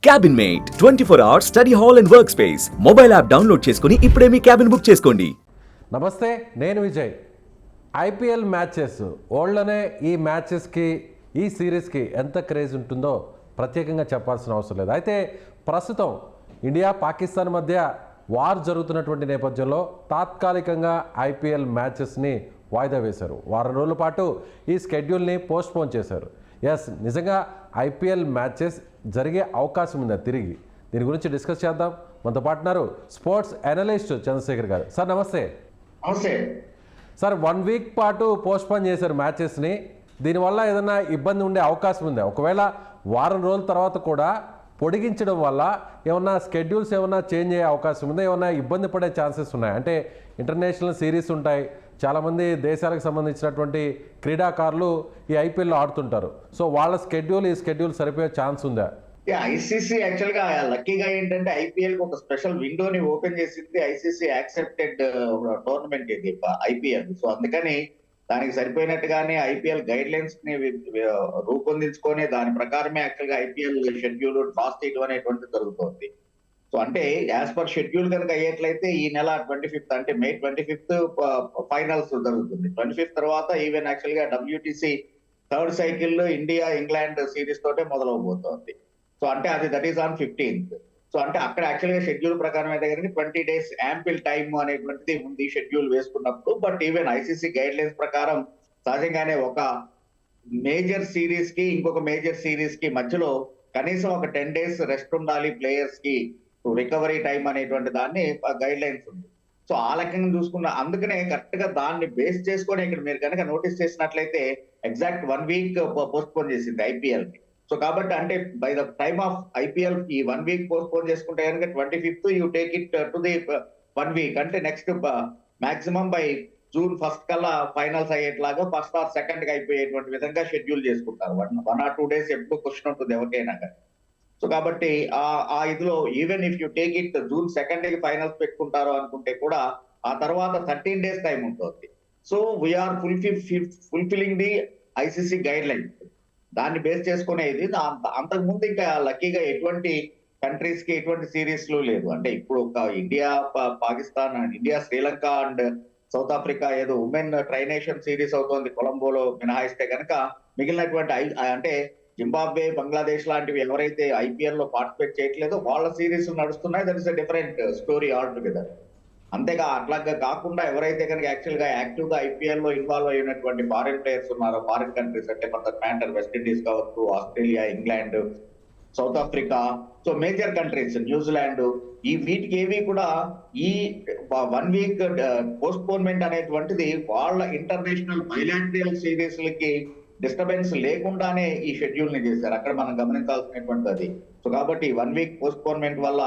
Cabin mate 24 hours study hall and work space mobile app download చేసుకుని ఇప్పుడే మీ cabin book చేసుకోండి. నమస్తే, నేను విజయ్. ఐపీఎల్ మ్యాచెస్ ఓల్డ్లోనే ఈ మ్యాచెస్కి ఈ సిరీస్కి ఎంత క్రేజ్ ఉంటుందో ప్రత్యేకంగా చెప్పాల్సిన అవసరం లేదు. అయితే ప్రస్తుతం ఇండియా పాకిస్తాన్ మధ్య వార్ జరుగుతున్నటువంటి నేపథ్యంలో తాత్కాలికంగా ఐపీఎల్ మ్యాచెస్ని వాయిదా వేశారు. వారం రోజుల పాటు ఈ స్కెడ్యూల్ని పోస్ట్పోన్ చేశారు. నిజంగా ఐపీఎల్ మ్యాచెస్ జరిగే అవకాశం ఉందా తిరిగి? దీని గురించి డిస్కస్ చేద్దాం. మనతో పాటున్నారు స్పోర్ట్స్ అనలిస్ట్ చంద్రశేఖర్ గారు. సార్ నమస్తే. నమస్తే సార్, 1 వీక్ పాటు పోస్ట్పోన్ చేశారు మ్యాచెస్ని. దీనివల్ల ఏదైనా ఇబ్బంది ఉండే అవకాశం ఉందా? ఒకవేళ వారం రోజుల తర్వాత కూడా పొడిగించడం వల్ల ఏమన్నా స్కెడ్యూల్స్ ఏమన్నా చేంజ్ అయ్యే అవకాశం ఉందా? ఏమన్నా ఇబ్బంది పడే ఛాన్సెస్ ఉన్నాయి? అంటే ఇంటర్నేషనల్ సిరీస్ ఉంటాయి, చాలామంది దేశాలకు సంబంధించినటువంటి క్రీడాకారులు ఈ ఐపీఎల్లో ఆడుతుంటారు. సో వాళ్ళ ఈ స్కెడ్యూల్ సరిపోయే ఛాన్స్ ఉందా? ఐసీసీ యాక్చువల్ గా లక్కీగా ఏంటంటే ఐపీఎల్ కి ఒక స్పెషల్ విండోని ఓపెన్ చేసింది. ఐసీసీ యాక్సెప్టెడ్ టోర్నమెంట్ ఇది ఐపీఎల్. సో అందుకని దానికి సరిపోయినట్టుగానే ఐపీఎల్ గైడ్ లైన్స్ ని రూపొందించుకొని దాని ప్రకారమే యాక్చువల్ గా ఐపీఎల్ షెడ్యూల్ టాస్ తీయడం అనేటువంటిది జరుగుతుంది. సో అంటే యాజ్ పర్ షెడ్యూల్ కనుక అయ్యేట్లయితే ఈ నెల 25th అంటే మే 25th ఫైనల్స్ జరుగుతుంది. 25th తర్వాత ఈవెన్ యాక్చువల్ గా WTC third cycle India England series తోటే మొదలవబోతోంది. సో అంటే అది that is on 15th. So అంటే అక్కడ యాక్చువల్ గా షెడ్యూల్ ప్రకారం అయితే కనుక 20 days యాంపిల్ టైమ్ అనేటువంటిది ఉంది షెడ్యూల్ వేసుకున్నప్పుడు. But even ICC guide lines ప్రకారం సహజంగానే ఒక మేజర్ సిరీస్ కి ఇంకొక మేజర్ సిరీస్ కి మధ్యలో కనీసం ఒక 10 days రెస్ట్ ఉండాలి ప్లేయర్స్ కి, రికవరీ టైం అనేటువంటి దాన్ని గైడ్ లైన్స్ ఉంది. సో ఆ లెక్కను చూసుకున్న అందుకనే కరెక్ట్ గా దాన్ని బేస్ చేసుకొని ఇక్కడ మీరు కనుక నోటీస్ చేసినట్లయితే ఎగ్జాక్ట్ 1 week పోస్ట్ పోన్ చేసింది ఐపీఎల్ కి. సో కాబట్టి అంటే by the time of IPL ఈ 1 week పోస్ట్ పోన్ చేసుకుంటే కనుక 25th you take it to the 1 week అంటే next maximum by June 1st కల్లా ఫైనల్స్ అయ్యేట్లాగా ఫస్ట్ ఆర్ సెకండ్ కి అయిపోయేటువంటి విధంగా షెడ్యూల్ చేసుకుంటారు. 1 or 2 days ఎప్పుడు క్వశ్చన్ ఉంటుంది ఎవరికైనా కానీ. సో కాబట్టి ఆ ఇదిలో even if you take it June 2nd కి ఫైనల్స్ పెట్టుకుంటారు అనుకుంటే కూడా ఆ తర్వాత 13 days టైం ఉంటుంది. So we're fulfilling the ICC guidelines. దాన్ని బేస్ చేసుకునేది అంతకు ముందు ఇంకా లక్కీగా ఎటువంటి కంట్రీస్ కి ఎటువంటి సిరీస్లు లేదు. అంటే ఇప్పుడు ఒక India Pakistan, India Sri Lanka and south Africa ఏదో ఉమెన్ ట్రైనేషన్ సిరీస్ అవుతోంది కొలంబోలో మినహాయిస్తే కనుక మిగిలినటువంటి అంటే జింబాబ్వే, బంగ్లాదేశ్ లాంటివి ఎవరైతే ఐపీఎల్ లో పార్టిసిపేట్ చేయట్లేదో వాళ్ళ సిరీస్ నడుస్తున్నాయి. That is a different story all together. అంతేగా అట్లాగా కాకుండా ఎవరైతే కనుక యాక్చువల్ గా యాక్టివ్ గా ఐపీఎల్ లో ఇన్వాల్వ్ అయినటువంటి ఫారిన్ ప్లేయర్స్ ఉన్నారో, ఫారిన్ కంట్రీస్ అంటే ఫర్ దట్ మ్యాటర్ వెస్టిండీస్ కావచ్చు, Australia, England, south Africa, so major countries, New Zealand, ఈ వీటికి ఏవి కూడా ఈ 1 week పోస్ట్ పోన్మెంట్ అనేటువంటిది వాళ్ళ ఇంటర్నేషనల్ బైలాటరల్ సిరీస్ లకి డిస్టర్బెన్స్ లేకుండానే ఈ షెడ్యూల్ ని చేశారు. అక్కడ మనం గమనించాల్సినటువంటి అది. సో కాబట్టి 1 week పోస్ట్ పోన్మెంట్ వల్ల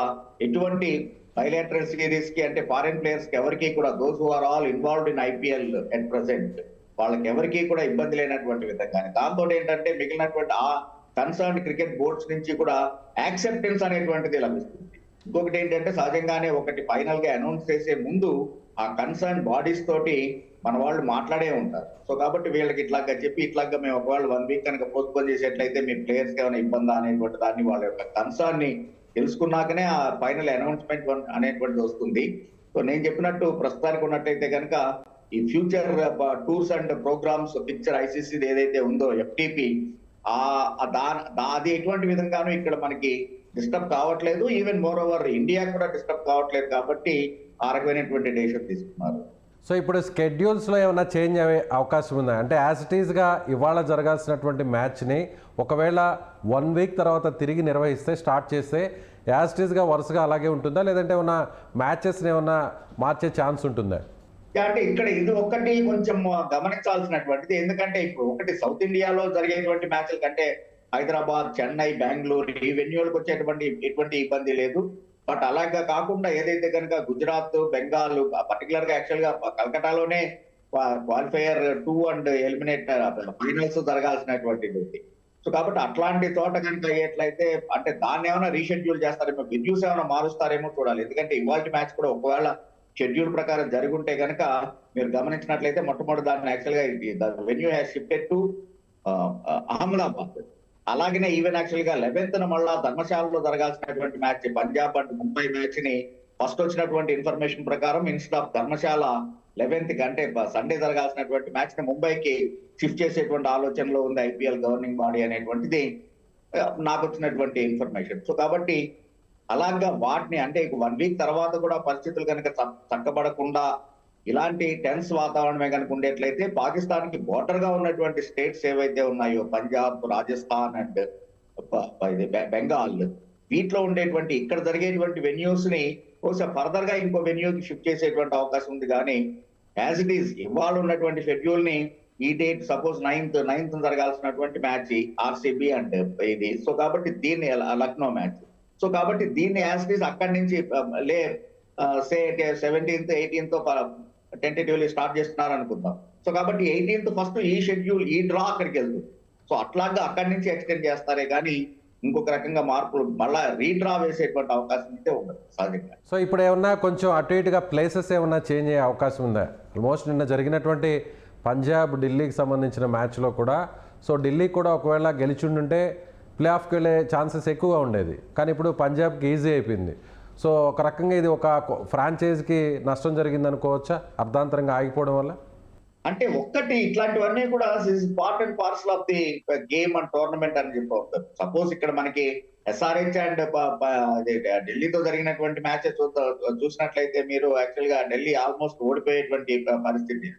ఎటువంటి బైలాటరల్ సిరీస్ కి అంటే ఫారిన్ ప్లేయర్స్ కి ఎవరికి కూడా those who are all involved in IPL at present వాళ్ళకి ఎవరికి కూడా ఇబ్బంది లేనటువంటి విధంగానే దాంతో ఏంటంటే మిగిలినటువంటి ఆ కన్సర్న్ క్రికెట్ బోర్డ్స్ నుంచి కూడా యాక్సెప్టెన్స్ అనేటువంటిది లభిస్తుంది. ఇంకొకటి ఏంటంటే సహజంగానే ఒకటి ఫైనల్ గా అనౌన్స్ చేసే ముందు ఆ కన్సర్న్ బాడీస్ తోటి మన వాళ్ళు మాట్లాడే ఉంటారు. సో కాబట్టి వీళ్ళకి ఇట్లాగా చెప్పి ఇట్లాగా మేము ఒకవేళ 1 week కనుక పోస్ట్ పోన్ చేసేట్లయితే మీ ప్లేయర్స్ కి ఏమైనా ఇబ్బందా అనేటువంటి దాన్ని వాళ్ళ యొక్క కన్సర్న్ ని తెలుసుకున్నాకనే ఆ ఫైనల్ అనౌన్స్మెంట్ అనేటువంటిది వస్తుంది. సో నేను చెప్పినట్టు ప్రస్తుతానికి ఉన్నట్టయితే కనుక ఈ future tours and programmes picture ICC ఏదైతే ఉందో ఎఫ్టీపీ అది ఎటువంటి విధంగానూ ఇక్కడ మనకి డిస్టర్బ్ కావట్లేదు. ఈవెన్ మోర్ ఓవర్ ఇండియా కూడా డిస్టర్బ్ కావట్లేదు కాబట్టి ఆ రకమైనటువంటి డెసిషన్ తీసుకున్నారు. సో ఇప్పుడు స్కెడ్యూల్స్లో ఏమైనా చేంజ్ అయ్యే అవకాశం ఉందా? అంటే యాజ్ ఇట్ ఈస్గా ఇవాళ జరగాల్సినటువంటి మ్యాచ్ని ఒకవేళ 1 week తర్వాత తిరిగి నిర్వహిస్తే, స్టార్ట్ చేస్తే యాజ్ ఇట్ ఈస్గా వరుసగా అలాగే ఉంటుందా, లేదంటే ఏమన్నా మ్యాచెస్ని ఏమన్నా మార్చే ఛాన్స్ ఉంటుందా? అంటే ఇక్కడ ఇది ఒక్కటి కొంచెం గమనించాల్సినటువంటిది. ఎందుకంటే ఇప్పుడు ఒకటి సౌత్ ఇండియాలో జరిగేటువంటి మ్యాచ్ల కంటే హైదరాబాద్, చెన్నై, బెంగళూరు ఈ వెన్యూలకు వచ్చేటువంటి ఎటువంటి ఇబ్బంది లేదు. బట్ అలాగా కాకుండా ఏదైతే కనుక గుజరాత్, బెంగాల్, పర్టికులర్ గా యాక్చువల్ గా కలకటాలోనే క్వాలిఫైయర్ 2 అండ్ ఎలిమినేటర్ ఫైనల్స్ జరగాల్సినటువంటిది. సో కాబట్టి అట్లాంటి చోట కనుక అయ్యేట్లయితే అంటే దాన్ని ఏమైనా రీషెడ్యూల్ చేస్తారేమో, వెన్యూస్ ఏమైనా మారుస్తారేమో చూడాలి. ఎందుకంటే ఇవాళ మ్యాచ్ కూడా ఒకవేళ షెడ్యూల్ ప్రకారం జరుగుంటే కనుక మీరు గమనించినట్లయితే మొట్టమొదటి దాన్ని యాక్చువల్ గా venue has shifted to Ahmedabad. అలాగనే ఈవెన్ యాక్చువల్ గా 11th మళ్ళా ధర్మశాలలో జరగాల్సినటువంటి match Punjab and Mumbai match ని ఫస్ట్ వచ్చినటువంటి ఇన్ఫర్మేషన్ ప్రకారం ఇన్స్టెడ్ ఆఫ్ ధర్మశాల 11th అంటే సండే జరగాల్సినటువంటి మ్యాచ్ ని ముంబైకి షిఫ్ట్ చేసేటువంటి ఆలోచనలో ఉంది ఐపీఎల్ గవర్నింగ్ బాడీ అనేటువంటిది నాకు వచ్చినటువంటి ఇన్ఫర్మేషన్. సో కాబట్టి అలాగా వాటిని అంటే 1 వీక్ తర్వాత కూడా పరిస్థితులు కనుక చక్కబడకుండా ఇలాంటి టెన్స్ వాతావరణమే కనుక ఉండేట్లయితే పాకిస్తాన్ కి బోర్డర్ గా ఉన్నటువంటి స్టేట్స్ ఏవైతే ఉన్నాయో పంజాబ్, రాజస్థాన్ అండ్ బెంగాల్, వీటిలో ఉండేటువంటి ఇక్కడ జరిగేటువంటి వెన్యూస్ ని బహుశా ఫర్దర్ గా ఇంకో వెన్యూకి షిఫ్ట్ చేసేటువంటి అవకాశం ఉంది. కానీ యాజ్ ఇట్ ఈస్ ఇవాళ ఉన్నటువంటి షెడ్యూల్ ని ఈ డేట్ సపోజ్ 9th జరగాల్సినటువంటి మ్యాచ్ ఆర్సీబీ అండ్ ఇది. సో కాబట్టి దీన్ని లక్నో మ్యాచ్. సో కాబట్టి దీన్ని యాజ్ ఇట్ ఈస్ అక్కడి నుంచి సే 17th 18th టెంటేటివ్లీ స్టార్ట్ చేస్తున్నారు అనుకుందాం. సో కాబట్టి 18th ఫస్ట్ ఈ షెడ్యూల్ ఈ డ్రా అక్కడికి వెళ్తుంది. సో అట్లాగా అక్కడి నుంచి ఎక్స్టెండ్ చేస్తారే కానీ ఇంకొక రకంగా మార్పులు మళ్ళా రీడ్రా వేసేటువంటి అవకాశం అయితే ఉండదు సహజంగా. సో ఇప్పుడు ఏమన్నా కొంచెం అటు ఇటుగా ప్లేసెస్ ఏమన్నా చేంజ్ అయ్యే అవకాశం ఉందా? ఆల్మోస్ట్ నిన్న జరిగినటువంటి పంజాబ్ ఢిల్లీకి సంబంధించిన మ్యాచ్లో కూడా సో ఢిల్లీ కూడా ఒకవేళ గెలిచిండుంటే ప్లే ఆఫ్కి వెళ్ళే ఛాన్సెస్ ఎక్కువగా ఉండేది. కానీ ఇప్పుడు పంజాబ్కి ఈజీ అయిపోయింది. సో ఒక రకంగా ఇది ఒక ఫ్రాంచైజీకి నష్టం జరిగింది అనుకోవచ్చా అర్ధాంతరంగా ఆగిపోవడం వల్ల? అంటే ఒక్కటి ఇట్లాంటివన్నీ కూడా part and parcel of the game and tournament అని చెప్పవచ్చు. సపోజ్ ఇక్కడ మనకి ఎస్ఆర్హెచ్ అండ్ ఢిల్లీతో జరిగినటువంటి మ్యాచెస్ చూసినట్లయితే మీరు యాక్చువల్ గా ఢిల్లీ ఆల్మోస్ట్ ఓడిపోయేటువంటి పరిస్థితి.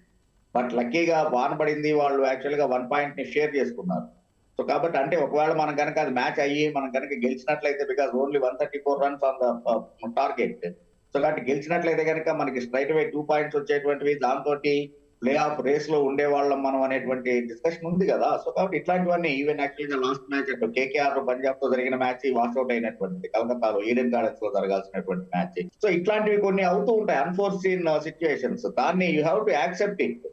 బట్ లక్కీగా వాన పడింది, వాళ్ళు యాక్చువల్ గా 1 పాయింట్ ని షేర్ చేసుకున్నారు. సో కాబట్టి అంటే ఒకవేళ మనం కనుక అది మ్యాచ్ అయ్యి మనం కనుక గెలిచినట్లయితే because only 134 runs on the target. So కాబట్టి గెలిచినట్లయితే కనుక మనకి స్ట్రైట్ అవే 2 పాయింట్స్ వచ్చేటువంటివి, దాంతో ప్లే ఆఫ్ రేస్ లో ఉండేవాళ్ళం మనం అనేటువంటి డిస్కషన్ ఉంది కదా. సో కాబట్టి ఇట్లాంటివన్నీ ఈవెన్ యాక్చువల్ గా లాస్ట్ మ్యాచ్ కేకేఆర్ పంజాబ్ తో జరిగిన మ్యాచ్ వాష్అవుట్ అయినటువంటి కలకత్తాలో ఈడెన్ గార్డెన్స్ లో జరగాల్సినటువంటి మ్యాచ్. సో ఇట్లాంటివి కొన్ని అవుతూ ఉంటాయి అన్ఫోర్సీన్ సిచ్యువేషన్స్. దాన్ని you have to accept it.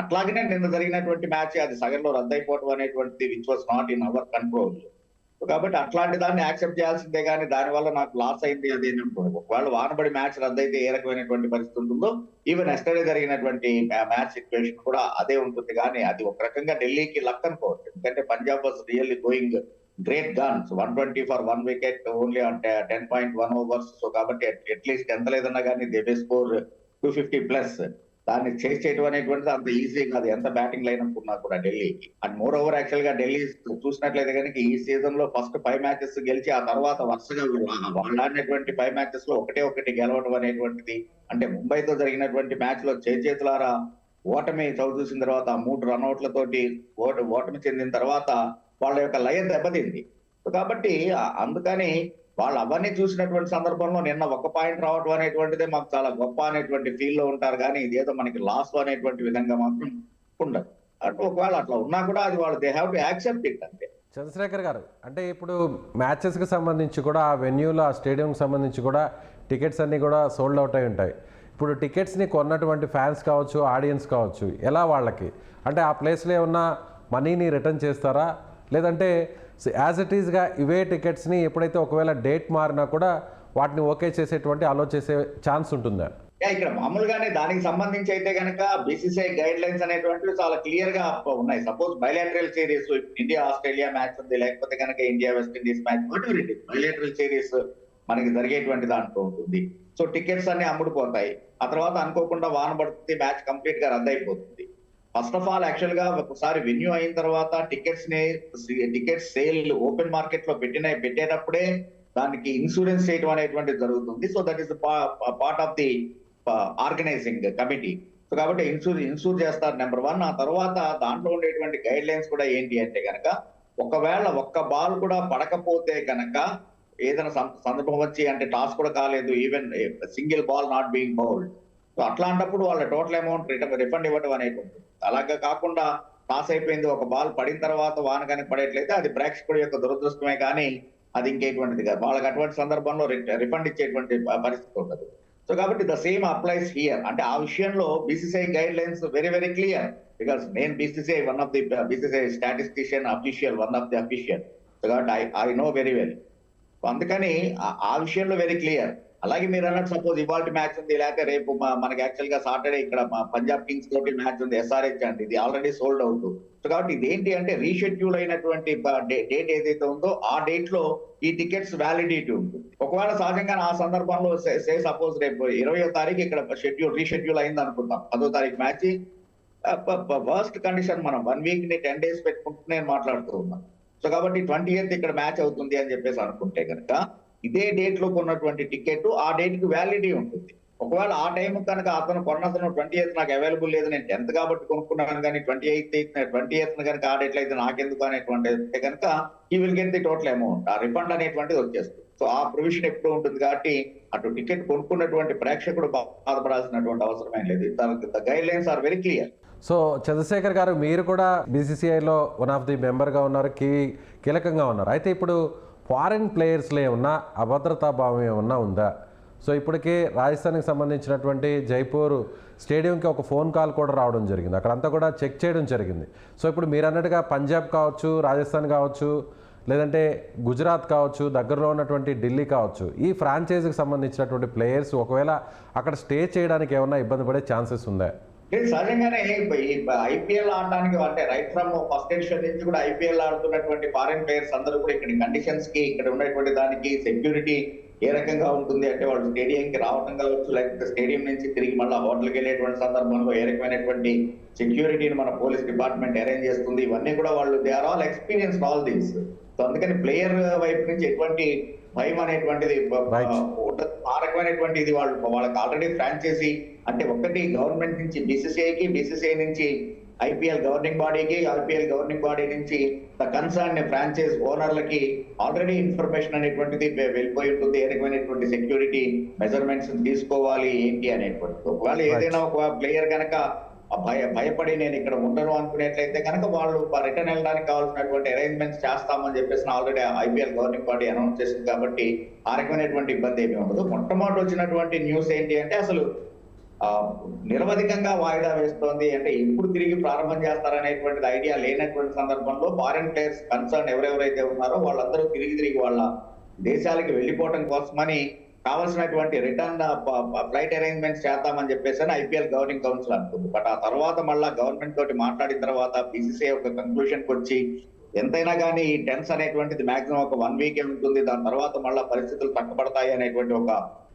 అట్లాగనే నిన్న జరిగినటువంటి మ్యాచ్ అది సగంలో రద్దయిపోవడం అనేటువంటిది which was not in our control. కాబట్టి అట్లాంటి దాన్ని యాక్సెప్ట్ చేయాల్సిందే కానీ దానివల్ల నాకు లాస్ అయింది అది ఒకవేళ వానబడి మ్యాచ్ రద్దయితే ఏ రకమైనటువంటి పరిస్థితి ఉంటుందో ఈవెన్ ఎస్టర్డే జరిగినటువంటి మ్యాచ్ సిచ్యువేషన్ కూడా అదే ఉంటుంది. కానీ అది ఒక రకంగా ఢిల్లీకి లక్ అనుకోవచ్చు. ఎందుకంటే Punjab was really going great guns, 120 for 1 wicket only అంటే 10.1 overs. సో కాబట్టి అట్లీస్ట్ ఎంత లేదన్నా కానీ దే మే స్కోర్ 250+. దాన్ని చేసి చేయడం అనేటువంటిది అంత ఈజీ కాదు ఎంత బ్యాటింగ్ లైనప్ ఉన్నా కూడా ఢిల్లీకి. అండ్ మోర్ ఓవర్ యాక్చువల్ గా ఢిల్లీ చూసినట్లయితే కనుక ఈ సీజన్ లో ఫస్ట్ 5 మ్యాచెస్ గెలిచి ఆ తర్వాత వరుసగా వాళ్ళు ఆడినటువంటి 5 మ్యాచెస్ లో ఒకటి గెలవడం అనేటువంటిది. అంటే ముంబైతో జరిగినటువంటి మ్యాచ్ లో చేతులారా ఓటమి చూసిన తర్వాత 3 రన్అట్లతోటి ఓటమి చెందిన తర్వాత వాళ్ళ యొక్క లయ దెబ్బతింది. కాబట్టి అందుకని వాళ్ళు అవన్నీ చూసినటువంటి సందర్భంలో నిన్న 1 పాయింట్ రావడం అనేటువంటిదే మాకు చాలా గొప్ప అనేటువంటి ఫీల్ లో ఉంటారు. కానీ ఇదేదో మనకి లాస్ అనేటువంటి విధంగా మాత్రం ఉండదు. అంటే ఒకవేళ అట్లా ఉన్నా కూడా అది వాళ్ళు they have to accept it అంతే. చంద్రశేఖర్ గారు, అంటే ఇప్పుడు మ్యాచెస్కి సంబంధించి కూడా ఆ వెన్యూలో ఆ స్టేడియంకి సంబంధించి కూడా టికెట్స్ అన్నీ కూడా సోల్డ్ అవుట్ అయి ఉంటాయి. ఇప్పుడు టికెట్స్ని కొన్నటువంటి ఫ్యాన్స్ కావచ్చు, ఆడియన్స్ కావచ్చు, ఎలా వాళ్ళకి అంటే ఆ ప్లేస్లో ఏమన్నా మనీని రిటర్న్ చేస్తారా, లేదంటే యాజ్ ఇట్ ఈస్గా ఇవే టికెట్స్ని ఎప్పుడైతే ఒకవేళ డేట్ మారినా కూడా వాటిని ఓకే చేసేటువంటి అలో చేసే ఛాన్స్ ఉంటుందా? ఇక్కడ మామూలుగానే దానికి సంబంధించి అయితే కనుక బీసీసీఐ గైడ్ లైన్స్ అనేటువంటివి చాలా క్లియర్ గా ఉన్నాయి. Suppose bilateral series India Australia match ఉంది, లేకపోతే కనుక India west Indies match, bilateral series మనకి జరిగేటువంటి దాంట్లో ఉంటుంది. సో టికెట్స్ అన్ని అమ్ముడుపోతాయి. ఆ తర్వాత అనుకోకుండా వాన పడుతుంది, మ్యాచ్ కంప్లీట్ గా రద్దయిపోతుంది. ఫస్ట్ ఆఫ్ ఆల్ యాక్చువల్ గా ఒకసారి వెన్యూ అయిన తర్వాత టికెట్స్ సేల్ ఓపెన్ మార్కెట్ లో పెట్టేటప్పుడే దానికి ఇన్సూరెన్స్ చేయడం అనేటువంటిది జరుగుతుంది. So that is part of the organising committee. So కాబట్టి ఇన్సూర్ చేస్తారు నెంబర్ 1. ఆ తర్వాత దాంట్లో ఉండేటువంటి గైడ్ లైన్స్ కూడా ఏంటి అంటే కనుక ఒకవేళ ఒక్క బాల్ కూడా పడకపోతే కనుక ఏదైనా సందర్భం వచ్చి అంటే టాస్ కూడా కాలేదు, even single ball not being bowled, so అట్లాంటప్పుడు వాళ్ళ టోటల్ అమౌంట్ రిఫండ్ ఇవ్వడం అనేటువంటి. అలాగే కాకుండా టాస్ అయిపోయింది, ఒక బాల్ పడిన తర్వాత వాన కనుక పడేట్లయితే అది ప్రేక్షకుడి యొక్క దురదృష్టమే కానీ అది ఇంకేటువంటిది కాదు. వాళ్ళకి అటువంటి సందర్భంలో రిఫండ్ ఇచ్చేటువంటి పరిస్థితి ఉండదు. సో కాబట్టి ద సేమ్ అప్లైస్ హియర్. అంటే ఆ విషయంలో BCCI guidelines very clear. Because నేను BCCI one of the BCCI statistician official, one of the official. So కాబట్టి ఐ నో వెరీ వెల్. అందుకని ఆ విషయంలో వెరీ క్లియర్. అలాగే మీరు అన్నట్టు సపోజ్ ఇవాళ మ్యాచ్ ఉంది, లేకపోతే రేపు మనకి యాక్చువల్ గా సాటర్డే ఇక్కడ పంజాబ్ కింగ్స్ తోటి మ్యాచ్ ఉంది, SRH అండి, ఇది ఆల్రెడీ సోల్డ్ అవుట్. సో కాబట్టి ఇదేంటి అంటే రీషెడ్యూల్ అయినటువంటి డేట్ ఏదైతే ఉందో ఆ డేట్ లో ఈ టికెట్స్ వ్యాలిడిటీ ఉంటుంది. ఒకవేళ సహజంగా ఆ సందర్భంలో సపోజ్ రేపు 20వ తారీఖు ఇక్కడ రీషెడ్యూల్ అయింది అనుకుందాం, 10వ తారీఖు మ్యాచ్, వర్స్ట్ కండిషన్ మనం 1 వీక్ ని 10 days పెట్టుకుంటూ నేను మాట్లాడుతూ ఉన్నాను. సో కాబట్టి 20th ఇక్కడ మ్యాచ్ అవుతుంది అని చెప్పేసి అనుకుంటే కనుక ఇదే డేట్ లో కొన్నటువంటి టికెట్ ఆ డేట్ కి వ్యాలిడిటీ ఉంటుంది. ఒకవేళ ఆ టైం కనుక అతను 20th నాకు అవైలబుల్ లేదు, నేను 10th కాబట్టి కొనుక్కున్నాను, కానీ 20th కనుక ఆ డేట్ లో అయితే నాకెందుకు అనేటువంటి కనుక ఈ will get the total amount, ఆ రిఫండ్ అనేటువంటిది వచ్చేస్తుంది. సో ఆ ప్రొవిజన్ ఎప్పుడు ఉంటుంది కాబట్టి అటు టికెట్ కొనుక్కున్నటువంటి ప్రేక్షకుడు బాధపడాల్సినటువంటి అవసరమేం లేదు. The guidelines are very clear. So Chandrasekhar garu, మీరు కూడా BCCIలో వన్ ఆఫ్ ది మెంబర్గా ఉన్నారు, కీలకంగా ఉన్నారు. అయితే ఇప్పుడు ఫారిన్ ప్లేయర్స్లో ఏమన్నా అభద్రతా భావం ఏమన్నా ఉందా? సో ఇప్పటికే రాజస్థాన్కి సంబంధించినటువంటి జైపూర్ స్టేడియంకి ఒక ఫోన్ కాల్ కూడా రావడం జరిగింది, అక్కడంతా కూడా చెక్ చేయడం జరిగింది. సో ఇప్పుడు మీరు అన్నట్టుగా పంజాబ్ కావచ్చు, రాజస్థాన్ కావచ్చు, లేదంటే గుజరాత్ కావచ్చు, దగ్గరలో ఉన్నటువంటి ఢిల్లీ కావచ్చు, ఈ ఫ్రాంచైజీకి సంబంధించినటువంటి ప్లేయర్స్ ఒకవేళ అక్కడ స్టే చేయడానికి ఏమన్నా ఇబ్బంది పడే ఛాన్సెస్ ఉందా? సహజంగానే IPL ఆడడానికి అంటే రైట్ ఫ్రమ్ ఫస్ట్ ఎడిషన్ నుంచి కూడా IPL ఆడుతున్నటువంటి ఫారిన్ ప్లేయర్స్ అందరూ కూడా ఇక్కడ కండిషన్స్ కి, ఇక్కడ ఉన్నటువంటి దానికి సెక్యూరిటీ ఏ రకంగా ఉంటుంది అంటే వాళ్ళు స్టేడియంకి రావడం కావచ్చు, లేకపోతే స్టేడియం నుంచి తిరిగి మళ్ళీ హోటల్కి వెళ్ళేటువంటి సందర్భంలో ఏ రకమైనటువంటి సెక్యూరిటీని మన పోలీస్ డిపార్ట్మెంట్ అరేంజ్ చేస్తుంది, ఇవన్నీ కూడా వాళ్ళు they are all experience all these. So అందుకని ప్లేయర్ వైపు నుంచి ఎటువంటి భయం అనేటువంటిది ఆ రకమైనటువంటి ఇది వాళ్ళకి ఆల్రెడీ ఫ్రాంచైజీ అంటే ఒకటి గవర్నమెంట్ నుంచి BCCI నుంచి IPL గవర్నింగ్ బాడీకి, IPL గవర్నింగ్ బాడీ నుంచి ద కన్సర్న్ ఫ్రాంచైజ్ ఓనర్లకి ఆల్రెడీ ఇన్ఫర్మేషన్ అనేటువంటిది వెళ్ళిపోయి ఉంటుంది, ఏ రకమైనటువంటి సెక్యూరిటీ మెజర్మెంట్స్ తీసుకోవాలి ఏంటి అనేటువంటిది. ఒకవేళ ఏదైనా ఒక ప్లేయర్ కనుక భయపడి నేను ఇక్కడ ఉండను అనుకునేట్లయితే కనుక వాళ్ళు రిటర్న్ వెళ్ళడానికి కావాల్సినటువంటి అరేంజ్మెంట్స్ చేస్తామని చెప్పేసి already IPL governing body announce చేసింది. కాబట్టి ఆ రకమైనటువంటి ఇబ్బంది ఏమీ ఉండదు. మొట్టమొదటి వచ్చినటువంటి న్యూస్ ఏంటి అంటే అసలు నిరవధికంగా వాయిదా వేస్తోంది, అంటే ఎప్పుడు తిరిగి ప్రారంభం చేస్తారనేటువంటిది ఐడియా లేనటువంటి సందర్భంలో ఫారిన్ ప్లేయర్స్ కన్సర్న్ ఎవరెవరైతే ఉన్నారో వాళ్ళందరూ తిరిగి వాళ్ళ దేశాలకి వెళ్ళిపోవడం కోసమని కావాల్సినటువంటి రిటర్న్ ఫ్లైట్ అరేంజ్మెంట్స్ చేద్దామని చెప్పేసి IPL గవర్నింగ్ కౌన్సిల్ అనుకుంది. బట్ ఆ తర్వాత మళ్ళా గవర్నమెంట్ తోటి మాట్లాడిన తర్వాత BCCI ఒక కంక్లూషన్ కి వచ్చి ఎంతైనా కానీ ఈ టెన్స్ అనేటువంటిది మాక్సిమం ఒక 1 వీక్ ఉంటుంది, దాని తర్వాత మళ్ళా పరిస్థితులు చక్కబడతాయి అనేటువంటి ఒక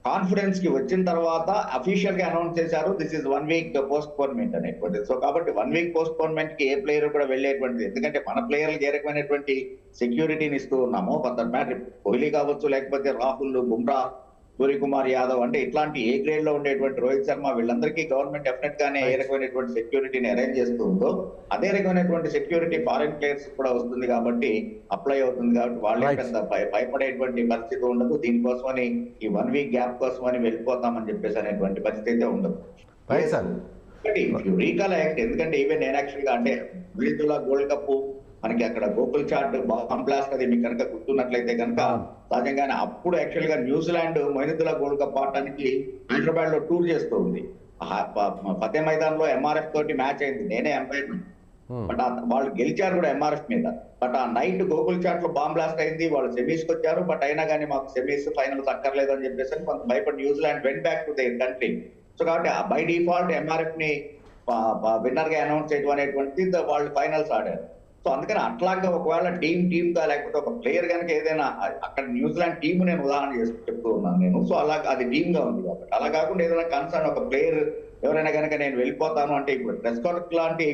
కాన్ఫిడెన్స్ కి వచ్చిన తర్వాత అఫీషియల్ గా అనౌన్స్ చేశారు దిస్ ఇస్ 1 వీక్ పోస్ట్ పోన్మెంట్ అనేటువంటిది. సో కాబట్టి 1 వీక్ పోస్ట్ పోన్మెంట్ కి ఏ ప్లేయర్ కూడా వెళ్ళేటువంటిది, ఎందుకంటే మన ప్లేయర్లకు ఏ రకమైనటువంటి సెక్యూరిటీని ఇస్తూ ఉన్నాము, ఫర్ మ్యాటర్ కోహ్లీ కావచ్చు, లేకపోతే రాహుల్, బుమ్రా, సూర్యకుమార్ యాదవ్, అంటే ఇట్లాంటి ఏ గ్రేడ్ లో ఉండేటువంటి రోహిత్ శర్మ, వీళ్ళందరికీ గవర్నమెంట్ డెఫినెట్ గానే ఏ రకమైనటువంటి సెక్యూరిటీని అరేంజ్ చేస్తూ ఉందో అదే రకమైనటువంటి సెక్యూరిటీ ఫారిన్ ప్లేయర్స్ కూడా వస్తుంది కాబట్టి అప్లై అవుతుంది. కాబట్టి వాళ్ళే పెద్ద భయపడేటువంటి పరిస్థితి ఉండదు. దీనికోసమని ఈ 1 వీక్ గ్యాప్ కోసమని వెళ్ళిపోతామని చెప్పేసి అనేటువంటి పరిస్థితి అయితే ఉండదు. రీకలెక్ట్, ఎందుకంటే ఈవెన్ నేను యాక్చువల్ గా అంటే వరల్డ్ కప్ మనకి అక్కడ గోకుల్ చాట్ బాంబ్ బ్లాస్ట్ అది మీకు కనుక గుర్తున్నట్లయితే కనుక సహజంగానే అప్పుడు యాక్చువల్ గా న్యూజిలాండ్ మొయినుద్దీన్ వరల్డ్ కప్ ఆడటానికి హైదరాబాద్ లో టూర్ చేస్తూ ఉంది. ఫతే మైదాన్ లో MRF తోటి మ్యాచ్ అయింది, నేనే ఎంపైర్. బట్ వాళ్ళు గెలిచారు కూడా MRF మీద. బట్ ఆ నైట్ గోకుల్ చాట్ లో బాంబ్ బ్లాస్ట్ అయింది, వాళ్ళు సెమీస్ కి వచ్చారు. బట్ అయినా కానీ మాకు సెమీస్ ఫైనల్స్ అక్కర్లేదు అని చెప్పేసి కొంత భయపడి New Zealand went back to their country. So కాబట్టి బై డిఫాల్ట్ MRF ని విన్నర్ గా అనౌన్స్ చేయడం అనేటువంటిది వాళ్ళు ఫైనల్స్ ఆడారు. సో అందుకని అట్లాగా ఒకవేళ టీమ్ గా లేకపోతే ఒక ప్లేయర్ కనుక ఏదైనా అక్కడ న్యూజిలాండ్ టీమ్ నేను ఉదాహరణ చేసి చెప్తూ ఉన్నాను నేను. సో అలా అది టీమ్ గా ఉంది కాబట్టి అలా కాకుండా ఏదైనా కన్సర్న్ ఒక ప్లేయర్ ఎవరైనా కనుక నేను వెళ్ళిపోతాను అంటే ఇప్పుడు ప్రెస్కాట్ లాంటి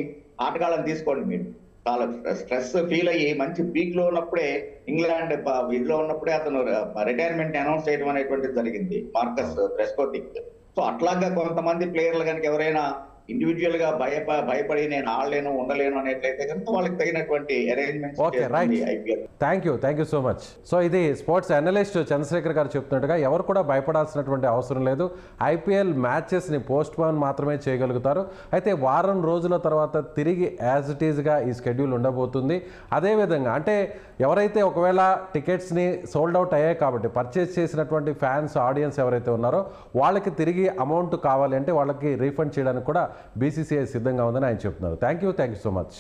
ఆటగాళ్ళని తీసుకోండి మీరు, చాలా స్ట్రెస్ ఫీల్ అయ్యి మంచి పీక్ లో ఉన్నప్పుడే ఇంగ్లాండ్ ఇదిలో ఉన్నప్పుడే అతను రిటైర్మెంట్ అనౌన్స్ చేయడం అనేటువంటిది జరిగింది, మార్కస్ ప్రెస్కాట్. సో అట్లాగా కొంతమంది ప్లేయర్లు కనుక ఎవరైనా ఇండివిజువల్ గా భయపడి నేను ఆడలేను ఉండలేను అనేట్లయితే కనుక వాళ్ళకి తగినటువంటి arrangements. Thank you so much. So ఇది స్పోర్ట్స్ అనలిస్ట్ చంద్రశేఖర్ గారు చెప్తున్నట్టుగా ఎవరు కూడా భయపడాల్సినటువంటి అవసరం లేదు. IPL మ్యాచెస్ని పోస్ట్ పోన్ మాత్రమే చేయగలుగుతారు. అయితే వారం రోజుల తర్వాత తిరిగి యాజ్ ఇట్ ఈజ్గా ఈ షెడ్యూల్ ఉండబోతుంది. అదేవిధంగా అంటే ఎవరైతే ఒకవేళ టికెట్స్ని సోల్డ్ అవుట్ అయ్యాయి కాబట్టి పర్చేస్ చేసినటువంటి ఫ్యాన్స్, ఆడియన్స్ ఎవరైతే ఉన్నారో వాళ్ళకి తిరిగి అమౌంట్ కావాలి అంటే వాళ్ళకి రీఫండ్ చేయడానికి కూడా BCCI సిద్ధంగా ఉందని ఆయన చెప్తున్నారు. Thank you so much.